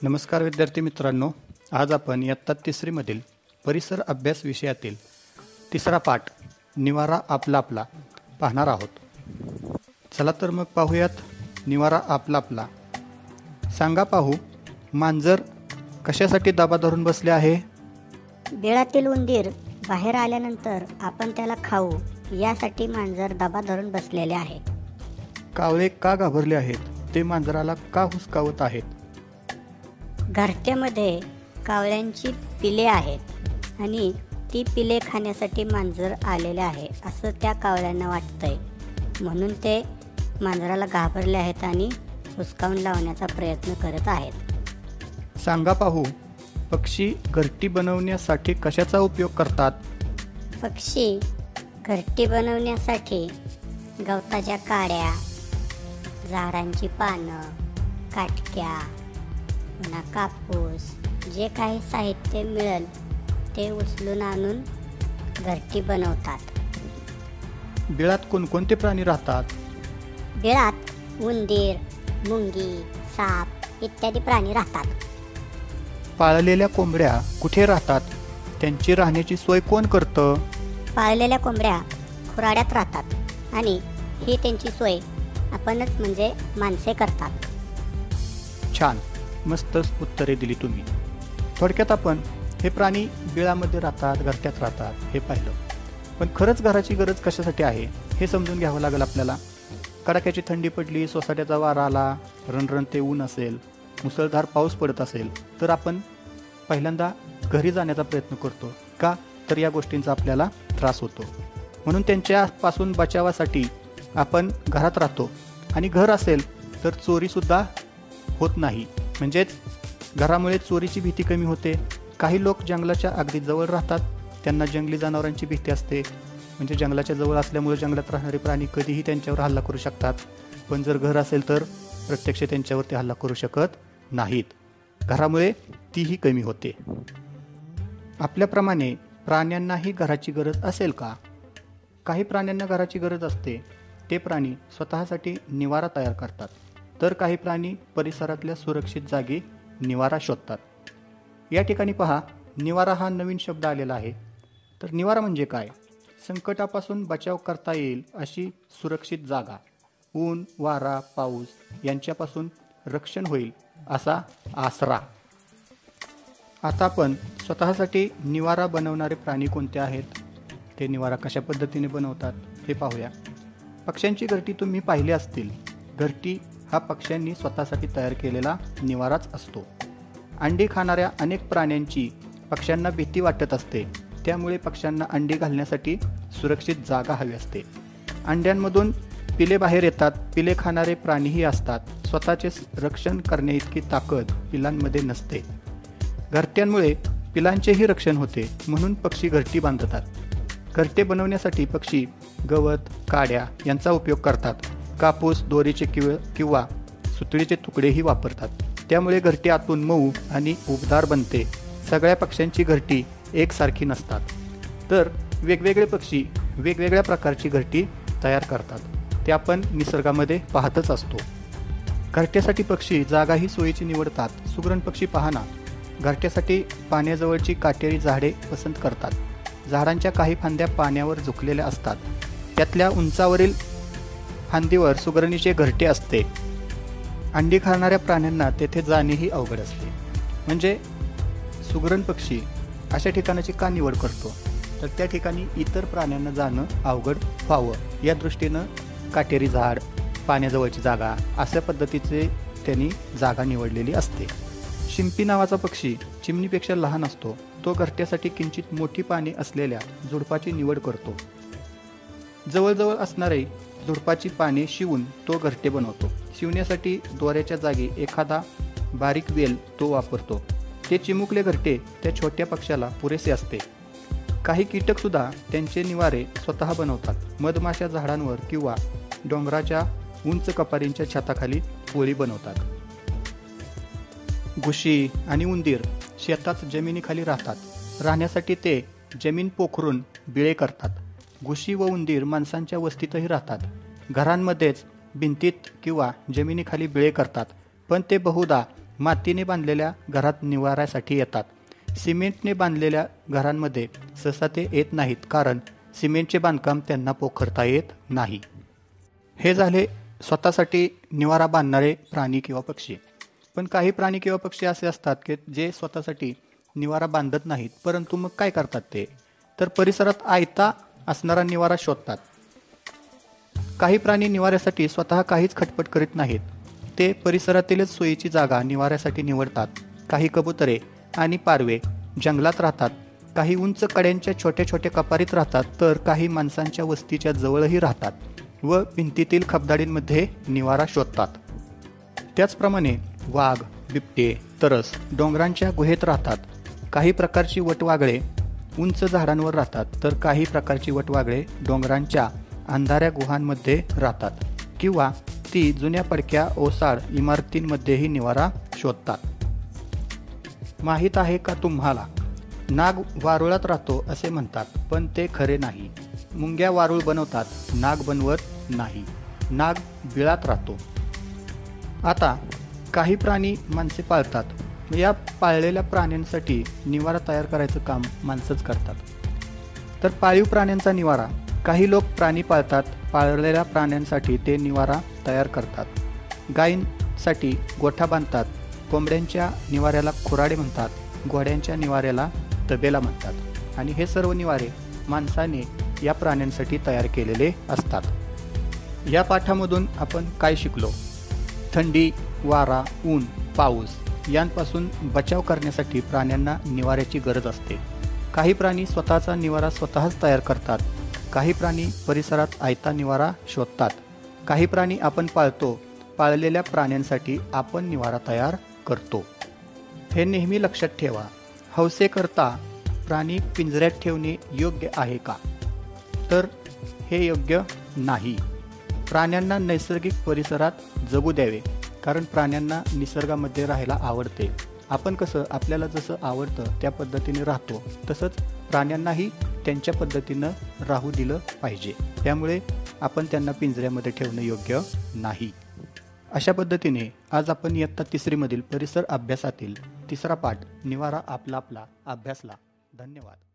नमस्कार विद्यार्थी मित्रांनो, आज आपण इयत्ता तिसरीमधील परिसर अभ्यास विषयातील तिसरा पाठ निवारा आपला आपला पाहणार आहोत. चला तर मग पाहूयात. निवारा आपला आपला. सांगा पाहू, मांजर कशासाठी दाबा धरून बसले आहे? बिळातील उंदीर बाहेर आल्यानंतर आपण त्याला खाऊ यासाठी मांजर दाबा धरून बसलेले आहे. कावळे का घाबरले आहेत? ते मांजराला का हुसकावत आहेत? घरट्यामध्ये कावळ्यांची पिले आहेत आणि ती पिले खाण्यासाठी मांजर आलेले आहे असं त्या कावळ्यांना वाटतंय, म्हणून ते मांजराला घाबरले आहेत आणि हुसकावून लावण्याचा प्रयत्न करत आहेत. सांगा पाहू, पक्षी घरटी बनवण्यासाठी कशाचा उपयोग करतात? पक्षी घरटी बनवण्यासाठी गवताच्या काड्या, झाडांची पानं, काटक्या, पुन्हा कापूस, जे काही साहित्य मिळेल ते उचलून आणून घरटी बनवतात. बिळात कोणकोणते प्राणी राहतात? बिळात उंदीर, मुंगी, साप इत्यादी प्राणी राहतात. पाळलेल्या कोंबड्या कुठे राहतात? त्यांची राहण्याची सोय कोण करतं? पाळलेल्या कोंबड्या खुराड्यात राहतात आणि ही त्यांची सोय आपणच म्हणजे माणसे करतात. छान, मस्त उत्तरे दिली तुम्ही. थोडक्यात आपण हे प्राणी बिळामध्ये राहतात, घरट्यात राहतात हे पाहिलं. पण खरंच घराची गरज कशासाठी आहे हे समजून घ्यावं लागेल आपल्याला. कडाक्याची थंडी पडली, सोसाट्याचा वारा आला, रणरणते ऊन असेल, मुसळधार पाऊस पडत असेल तर आपण पहिल्यांदा घरी जाण्याचा प्रयत्न करतो. का तर या गोष्टींचा आपल्याला त्रास होतो. म्हणून त्यांच्यापासून बचावासाठी आपण घरात राहतो. आणि घर असेल तर चोरीसुद्धा होत नाही, म्हणजेच घरामुळे चोरीची भीती कमी होते. काही लोक जंगलाच्या अगदी जवळ राहतात, त्यांना जंगली जनावरांची भीती असते. म्हणजे जंगलाच्या जवळ असल्यामुळे जंगलात राहणारे प्राणी कधीही त्यांच्यावर हल्ला करू शकतात. पण जर घर असेल तर प्रत्यक्ष त्यांच्यावरती हल्ला करू शकत नाहीत. घरामुळे तीही कमी होते. आपल्याप्रमाणे प्राण्यांनाही घराची गरज असेल का? काही प्राण्यांना घराची गरज असते. ते प्राणी स्वतःसाठी निवारा तयार करतात, तर काही प्राणी परिसरातल्या सुरक्षित जागी निवारा शोधतात. या ठिकाणी पहा, निवारा हा नवीन शब्द आलेला आहे. तर निवारा म्हणजे काय? संकटापासून बचाव करता येईल अशी सुरक्षित जागा, ऊन, वारा, पाऊस यांच्यापासून रक्षण होईल असा आसरा. आता आपण स्वतःसाठी निवारा बनवणारे प्राणी कोणते आहेत, ते निवारा कशा पद्धतीने बनवतात हे पाहूया. पक्ष्यांची घरटी तुम्ही पाहिली असतील. घरटी हा पक्ष्यांनी स्वतःसाठी तयार केलेला निवाराच असतो. अंडी खाणाऱ्या अनेक प्राण्यांची पक्ष्यांना भीती वाटत असते, त्यामुळे पक्ष्यांना अंडी घालण्यासाठी सुरक्षित जागा हवी असते. अंड्यांमधून पिले बाहेर येतात. पिले खाणारे प्राणीही असतात. स्वतःचे रक्षण करण्याइतकी ताकद पिलांमध्ये नसते. घरट्यांमुळे पिलांचेही रक्षण होते, म्हणून पक्षी घरटी बांधतात. घरटे बनवण्यासाठी पक्षी गवत, काड्या यांचा उपयोग करतात. कापूस, दोरीचे किंवा सुतळीचे तुकडेही वापरतात. त्यामुळे घरटी आतून मऊ आणि उबदार बनते. सगळ्या पक्ष्यांची घरटी एकसारखी नसतात, तर वेगवेगळे पक्षी वेगवेगळ्या प्रकारची घरटी तयार करतात. ते आपण निसर्गामध्ये पाहतच असतो. घरट्यासाठी पक्षी जागाही सोयीची निवडतात. सुगरण पक्षी पाहना, घरट्यासाठी पाण्याजवळची काटेरी झाडे पसंत करतात. झाडांच्या काही फांद्या पाण्यावर झुकलेल्या असतात. त्यातल्या उंचावरील फांदीवर सुगरणीचे घरटे असते. अंडी खाणाऱ्या प्राण्यांना तेथे जाणेही अवघड असते. म्हणजे सुगरण पक्षी अशा ठिकाणाची का निवड करतो, तर त्या ठिकाणी इतर प्राण्यांना जाणं अवघड व्हावं या दृष्टीनं काटेरी झाड, पाण्याजवळची जागा अशा पद्धतीचे त्यांनी जागा निवडलेली असते. शिंपी नावाचा पक्षी चिमणीपेक्षा लहान असतो. तो घरट्यासाठी किंचित मोठी पाने असलेल्या झुडपाची निवड करतो. जवळजवळ असणारे झुडपाची पाने शिवून तो घरटे बनवतो. शिवण्यासाठी दोऱ्याच्या जागी एखादा बारीक वेल तो वापरतो. ते चिमुकले घरटे त्या छोट्या पक्ष्याला पुरेसे असते. काही कीटकसुद्धा त्यांचे निवारे स्वतः बनवतात. मधमाशा झाडांवर किंवा डोंगराच्या उंच कपारींच्या छताखाली पोळी बनवतात. घुशी आणि उंदीर शेतात जमिनीखाली राहतात. राहण्यासाठी ते जमीन पोखरून बिळे करतात. घुशी व उंदीर माणसांच्या वस्तीतही राहतात. घरांमध्येच भिंतीत किंवा जमिनीखाली बिळे करतात, पण ते बहुधा मातीने बांधलेल्या घरात निवाऱ्यासाठी येतात. सिमेंटने बांधलेल्या घरांमध्ये सहसा ते येत नाहीत, कारण सिमेंटचे बांधकाम त्यांना पोखरता येत नाही. हे झाले स्वतःसाठी निवारा बांधणारे प्राणी किंवा पक्षी. पण काही प्राणी किंवा पक्षी असे असतात की जे स्वतःसाठी निवारा बांधत नाहीत, परंतु मग काय करतात ते तर परिसरात आयता असणारा निवारा शोधतात. काही प्राणी निवाऱ्यासाठी स्वतः काहीच खटपट करीत नाहीत, ते परिसरातीलच सोयीची जागा निवाऱ्यासाठी निवडतात. काही कबुतरे आणि पारवे जंगलात राहतात, काही उंच कड्यांच्या छोट्या छोट्या कपारीत राहतात, तर काही माणसांच्या वस्तीच्या जवळही राहतात व भिंतीतील खबदाडींमध्ये निवारा शोधतात. त्याचप्रमाणे वाघ, बिबटे, तरस डोंगरांच्या गुहेत राहतात. काही प्रकारची वटवाघळे उंच झाडांवर राहतात, तर काही प्रकारची वटवाघळे डोंगरांच्या अंधाऱ्या गुहांमध्ये राहतात किंवा ती जुन्या पडक्या ओसाड इमारतींमध्येही निवारा शोधतात. माहीत आहे का तुम्हाला, नाग वारुळात राहतो असे म्हणतात, पण ते खरे नाही. मुंग्या वारुळ बनवतात, नाग बनवत नाही. नाग बिळात राहतो. आता काही प्राणी माणसे पाळतात. या पाळलेल्या प्राण्यांसाठी निवारा तयार करायचं काम माणसंच करतात. तर पाळीव प्राण्यांचा निवारा, काही लोक प्राणी पाळतात, पाळलेल्या प्राण्यांसाठी ते निवारा तयार करतात. गायींसाठी गोठा बांधतात, कोंबड्यांच्या निवाऱ्याला खुराडे म्हणतात, घोड्यांच्या निवाऱ्याला तबेला म्हणतात. आणि हे सर्व निवारे माणसाने या प्राण्यांसाठी तयार केलेले असतात. या पाठामधून आपण काय शिकलो? थंडी, वारा, ऊन, पाऊस यांपासून बचाव करण्यासाठी प्राण्यांना निवाऱ्याची गरज असते. काही प्राणी स्वतःचा निवारा स्वतःच तयार करतात. काही प्राणी परिसरात आयता निवारा शोधतात. काही प्राणी आपण पाळतो, पाळलेल्या प्राण्यांसाठी आपण निवारा तयार करतो. हे नेहमी लक्षात ठेवा. हौसेकरता प्राणी पिंजऱ्यात ठेवणे योग्य आहे का? तर हे योग्य नाही. प्राण्यांना नैसर्गिक परिसरात जगू द्यावे, कारण प्राण्यांना निसर्गामध्ये राहायला आवडते. आपण कसं आपल्याला जसं आवडतं त्या पद्धतीने राहतो, तसंच प्राण्यांनाही त्यांच्या पद्धतीनं राहू दिलं पाहिजे. त्यामुळे आपण त्यांना पिंजऱ्यामध्ये ठेवणं योग्य नाही. अशा पद्धतीने आज आपण इयत्ता 3री मधील परिसर अभ्यासातील 3रा पाठ निवारा आपला आपला अभ्यासला. धन्यवाद.